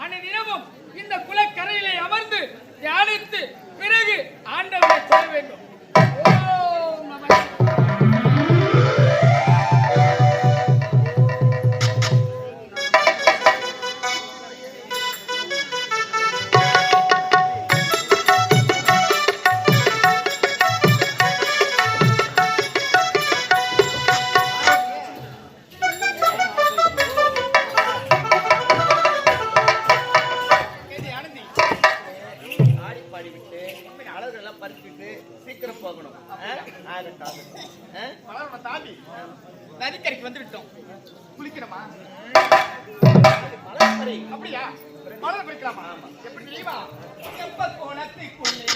அனைதினமும் இந்த குலக்கரையிலே அமர்ந்து தியானித்து பிறகு ஆண்டவரை சொல்ல வேண்டும். ஓம் நம நதிக்கரைக்கு வந்து விட்டோம். குளிக்கிறோமா? அப்படியா? மலர் பறிக்கலாமா? எப்படி தெரியுமா? எப்ப கோலத்துக்குள்ளே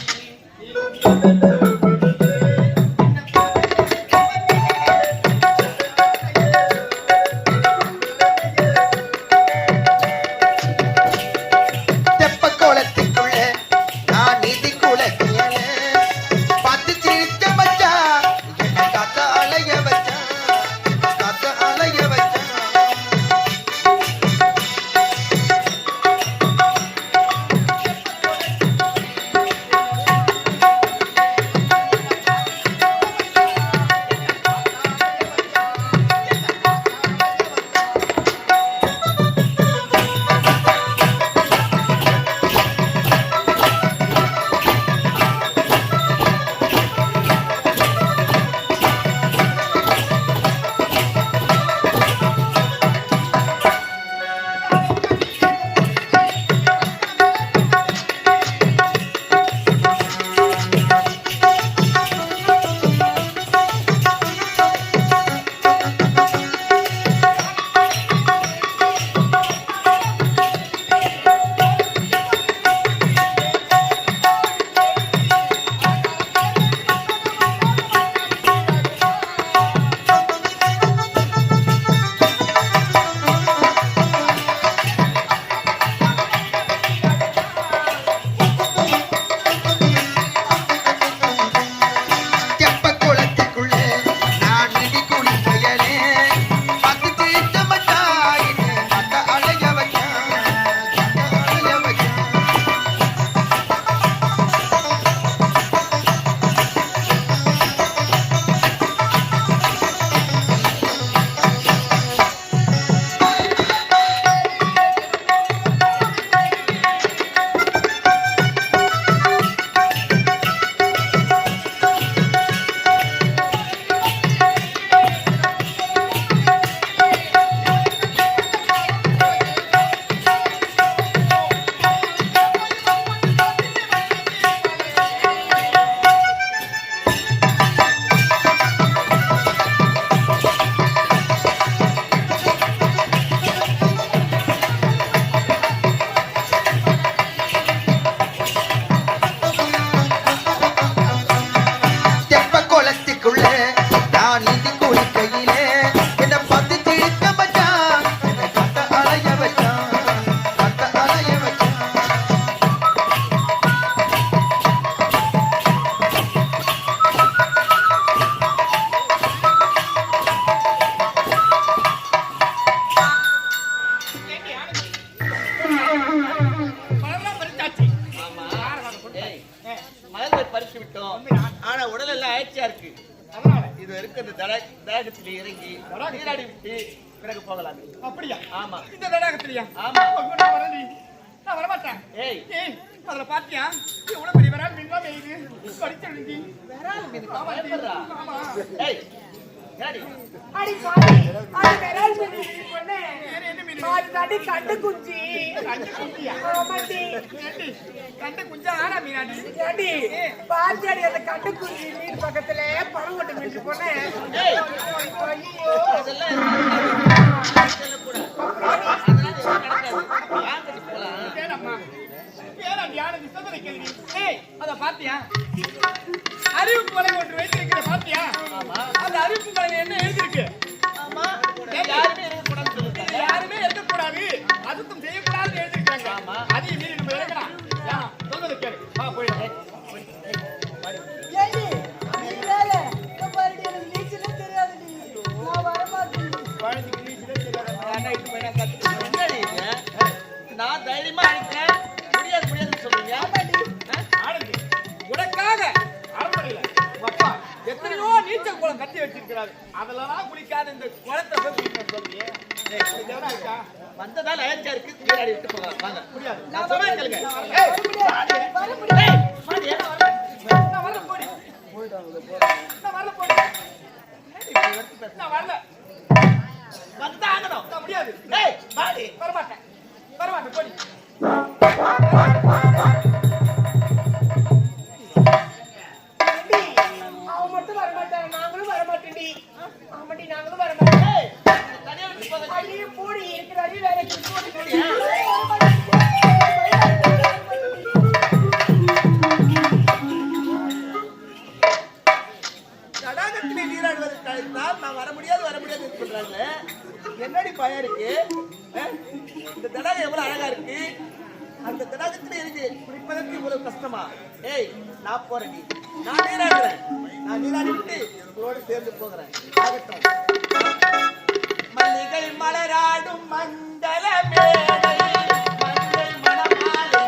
அப்படியா? ஆமா. இந்த தடாகத்திலயா? ஆமா. நான் வரேன். நான் வர மாட்டேன். ஏய் அதல பாத்தியா? எவ்வளவு பெரிய விரால் மீன் தான் இது. கடிச்சிருந்தி. விரால் மீன் காவல்றா. ஆமா. ஏய் யாடி? அடி பாடி. அது விரால் மீன் பொண்ணே. என்ன மீன்? அது கண்டு குஞ்சி. கண்டு குஞ்சியா? ஆமாடி. ஏண்டி? கண்டு குஞ்சா ஆனா மீனாடி. ஏண்டி? பாத்தியாடி அந்த கண்டு குஞ்சி மீன் பக்கத்துல பழங்கொட்ட மீன் பொண்ணே. ஏய் ஐயோ அதெல்லாம் சொல்லக்கூடாது. அறிவிப்பு மலை ஒன்று வைத்திருக்கிற பாத்தியா? அந்த அறிவிப்பு மலை என்ன எழுதிருக்கு? யாருமே எழுதக்கூடாது, அதுக்கும் செய்யக்கூடாது எழுதிருக்காங்க. அதையும் மீறி நம்ம எழுதலாம். சொல்றது கேளு. போயிடு. நான் தைரியமா அடிக்கிறேன். முடியாது முடியாதுன்னு சொல்றீங்க. ஆனந்தி உனக்காக அரண்மனையில அப்பா எத்தனையோ நீச்சல் குளம் கட்டி வச்சிருக்கிறாரு. அதெல்லாம் குளிக்காத இந்த குளத்தை போய் குளிக்கணும்னு சொல்றீங்க. வந்ததால அயற்சியா இருக்கு. நீராடி விட்டு போகலாம். வாங்க. முடியாது. நான் சொன்னா கேளுங்க. வந்தாகணும். முடியாது. வரமாட்டேன் வரமாட்டேன் போடி. அவன் மட்டும் வரமாட்டான், நாங்களும் வரமாட்டேன்டி. ஆமாண்டி, நாங்களும் வரமாட்டேன். தனியா விட்டு போக. ஐயோ போடி இருக்கிறாரு வேலைக்கு போடி. தடாகத்திலே நீராடுவதற்கு அழைத்தால் நான் வர முடியாது சொல்றாங்க. என்னடி பயம் இருக்கு? இந்த தடாகம் எவ்வளவு அழகா இருக்கு. அந்த தடாகத்திலே இருக்கு குளிப்பதற்கு இவ்வளவு கஷ்டமா? ஏய் நான் போறேன். நான் நீராடுறேன். நான் நீராடி விட்டு உங்களோடு சேர்ந்து போகிறேன். ஆகட்டும். மல்லிகை மலராடும் மங்கள மேடை மங்கை மணமாலை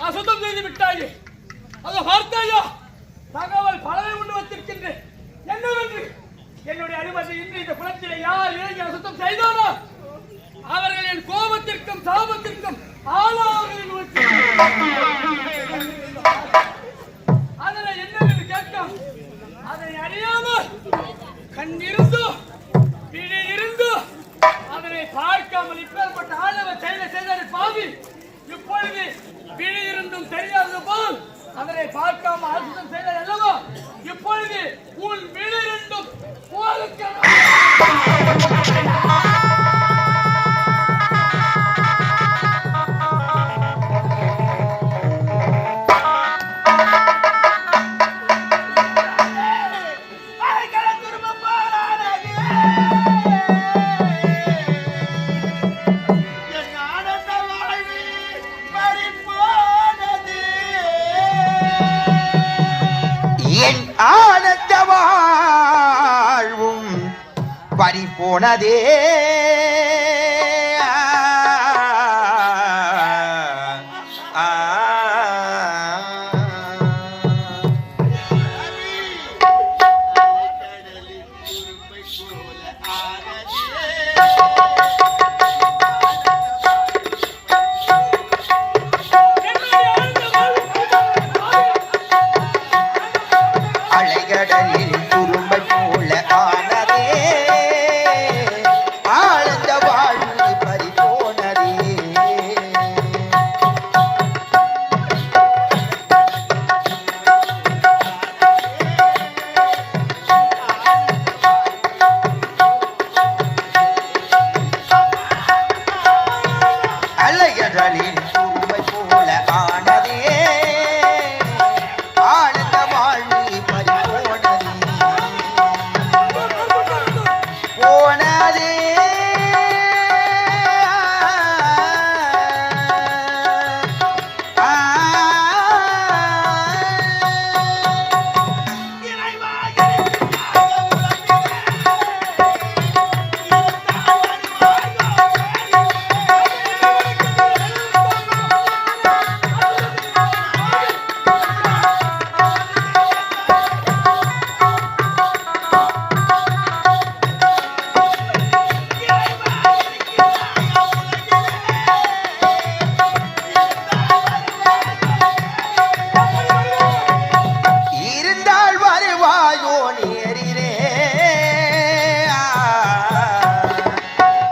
அசுத்தம் செய்து விட்டாயே. அதை பார்த்தாயா? தகவல் பலவை உண்டு வச்சிருக்க போனதே அலைகடலில் குறும்பை போல ஆனதே ஆழ்ந்த வாழ்வு பறி போனதே அலைகடலில் குறும்பை போல ஆனதே ஆழ்ந்த வாழ்வு பறி போனதே இருந்தால் வருவாயோ நேரிலே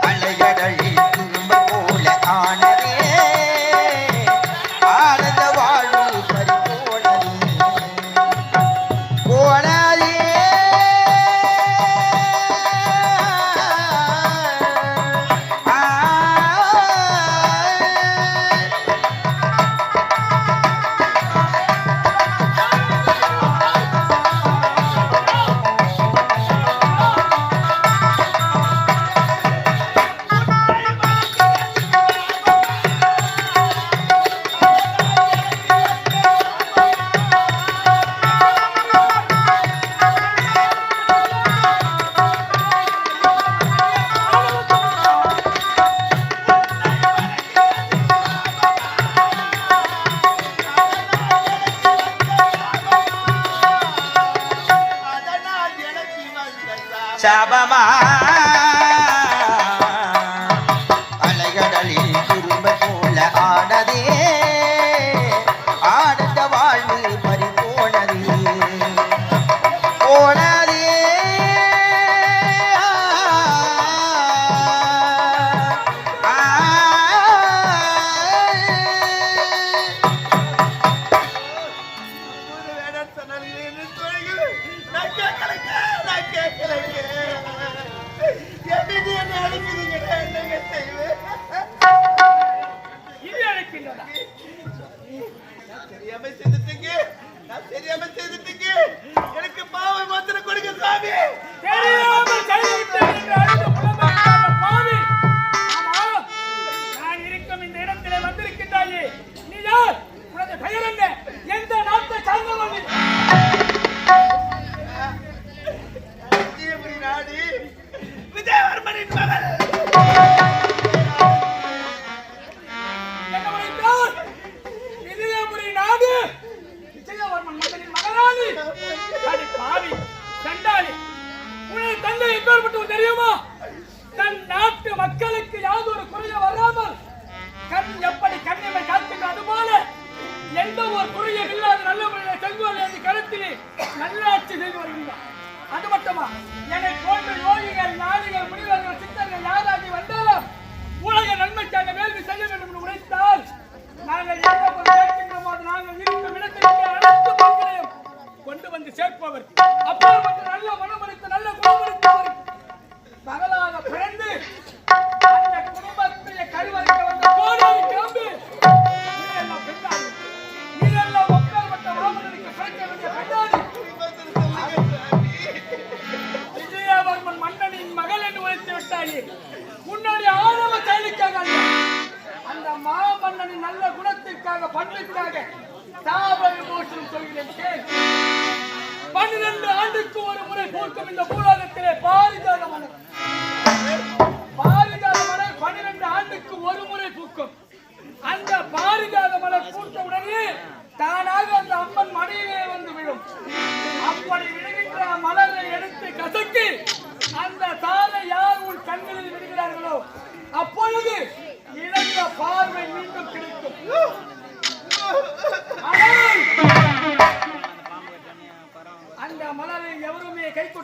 அலைகடலில் திரும்ப போல ஆனதே ஆனந்த வாழ்வு பறி போனதே சாபமா அலைகடலில் திரும்ப போல ஆனதே ஆனந்த வாழ்வு பறி போனதே எனக்கு பாவை மாத்திரம் கொடுங்க சாமி. தெரியாமல் கைவிட்டேன் என்று அழுது புலம்புகின்ற பாவி. ஆமா, நான் இருக்கும் இந்த இடத்திலே வந்திருக்கின்றாயே, நீ யார்? உனது பெயர் என்ன? எந்த நாட்டை சார்ந்தவன் நீ? விஜயபுரி நாடு விஜயவர்மனின் மகள். என்ன உரைத்தார்? விஜயபுரி நாடு விஜயவர்மன் மகனின் மகளானி? அடி பாவி, சண்டாளி, உனது தந்தை எப்பேற்பட்டவன் தெரியுமா? தன் நாட்டு மக்களுக்கு யாதொரு குறைய வராமல் கண் எப்படி கண்ணிமை காக்கின்ற அதுபோல எந்த ஒரு குறையும் இல்லாத நல்ல முறையில் செங்கோல் என்று கருத்திலே நல்லாட்சி செய்து வருகின்றார். அது மட்டுமா, என்னை போன்ற யோகிகள், ஞானிகள், முனிவர்கள், சித்தர்கள் யாராகி வந்தாலும் உலக நன்மைக்காக வேள்வி செய்ய வேண்டும் என்று உரைத்தால் நாங்கள் எந்த ஒரு கேட்கின்றோமோ அது நாங்கள் இருக்கும் இடத்திற்கு அனைத்து மக்களையும் கொண்டு வந்து சேர்ப்பவர். அப்பேற்பட்ட நல்ல மனமளித்த நல்ல குணமளித்தவர் மகளாக பிறந்து அந்த குடும்பத்தை கருவறைக்க வந்த கோடாரி கிளம்பி நீரெல்லாம் பெண்ணாடி, நீரெல்லாம் ஒப்பேற்பட்ட மாமனருக்கு பிறக்க வேண்டிய பெண்ணாடி. விஜயவர்மன் மன்னனின் மகள் என்று உரைத்து விட்டாயே, முன்னாடி ஆணவ செயலுக்காக அல்ல, அந்த மாமன்னனின் நல்ல குணத்திற்காக, பண்பிற்காக சாப விமோசனம் சொல்கிறேன் கேள். 12 ஆண்டுக்கு ஒரு முறை பூக்கும் இந்த பூலோகத்திலே பாரிஜாத மலர்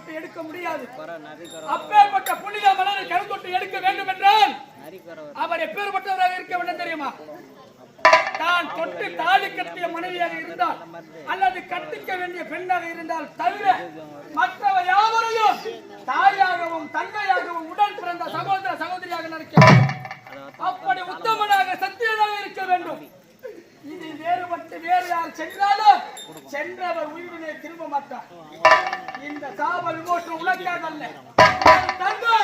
தொட்டு எடுக்க முடியாது. அப்பேற்பட்ட புனித மலரை கரம் தொட்டு எடுக்க வேண்டும் என்றால் அவர் எப்பேற்பட்டவராக இருக்க வேண்டும் தெரியுமா? தான் தொட்டு தாலி கட்டிய மனைவியாக இருந்தால் அல்லது கட்டிக்க வேண்டிய பெண்ணாக இருந்தால் தவிர மற்றவர் யாவரையும் தாயாகவும் தந்தையாகவும் உடன் பிறந்த சகோதர சகோதரியாக நினைக்க அப்படி உத்தமனாக சத்தியனாக இருக்க வேண்டும். இது வேறுபட்டு வேறு யார் சென்றாலும் சென்றவர் உயிரினை திரும்ப மாட்டார். இந்த சாப விமோசனம் உனக்காக அல்ல, தந்தை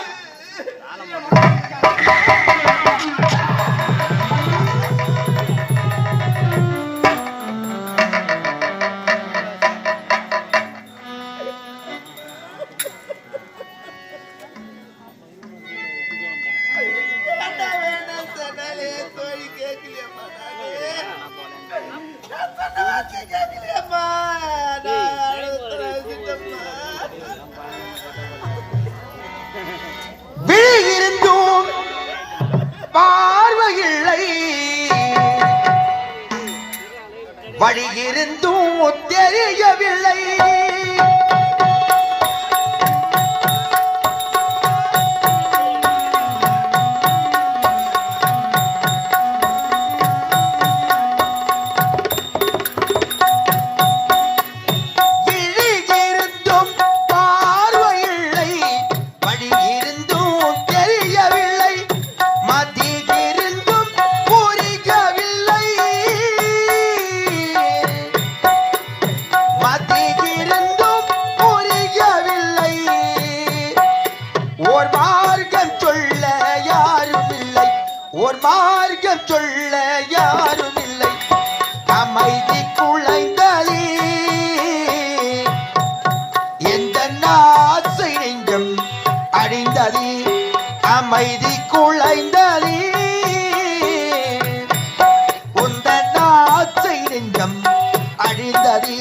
விழியிருந்தும் பார்வையில்லை, வழியிருந்தும் தெரியவில்லை. ஓர் மார்க்கம் சொல்ல யாரும் இல்லை. அமைதி குலைந்ததே எந்த ஆசை நெஞ்சம் அழிந்ததே. அமைதி குலைந்ததே உந்த ஆசை நெஞ்சம் அழிந்ததே.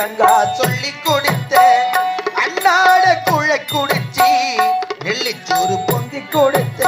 கங்கா சொல்லி கொடுத்த அண்ணாட குழை குடிச்சி நெல்லிச்சோறு பொங்கி கொடுத்த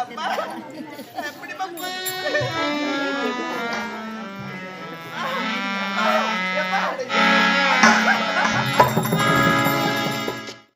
அப்பா எப்படிமா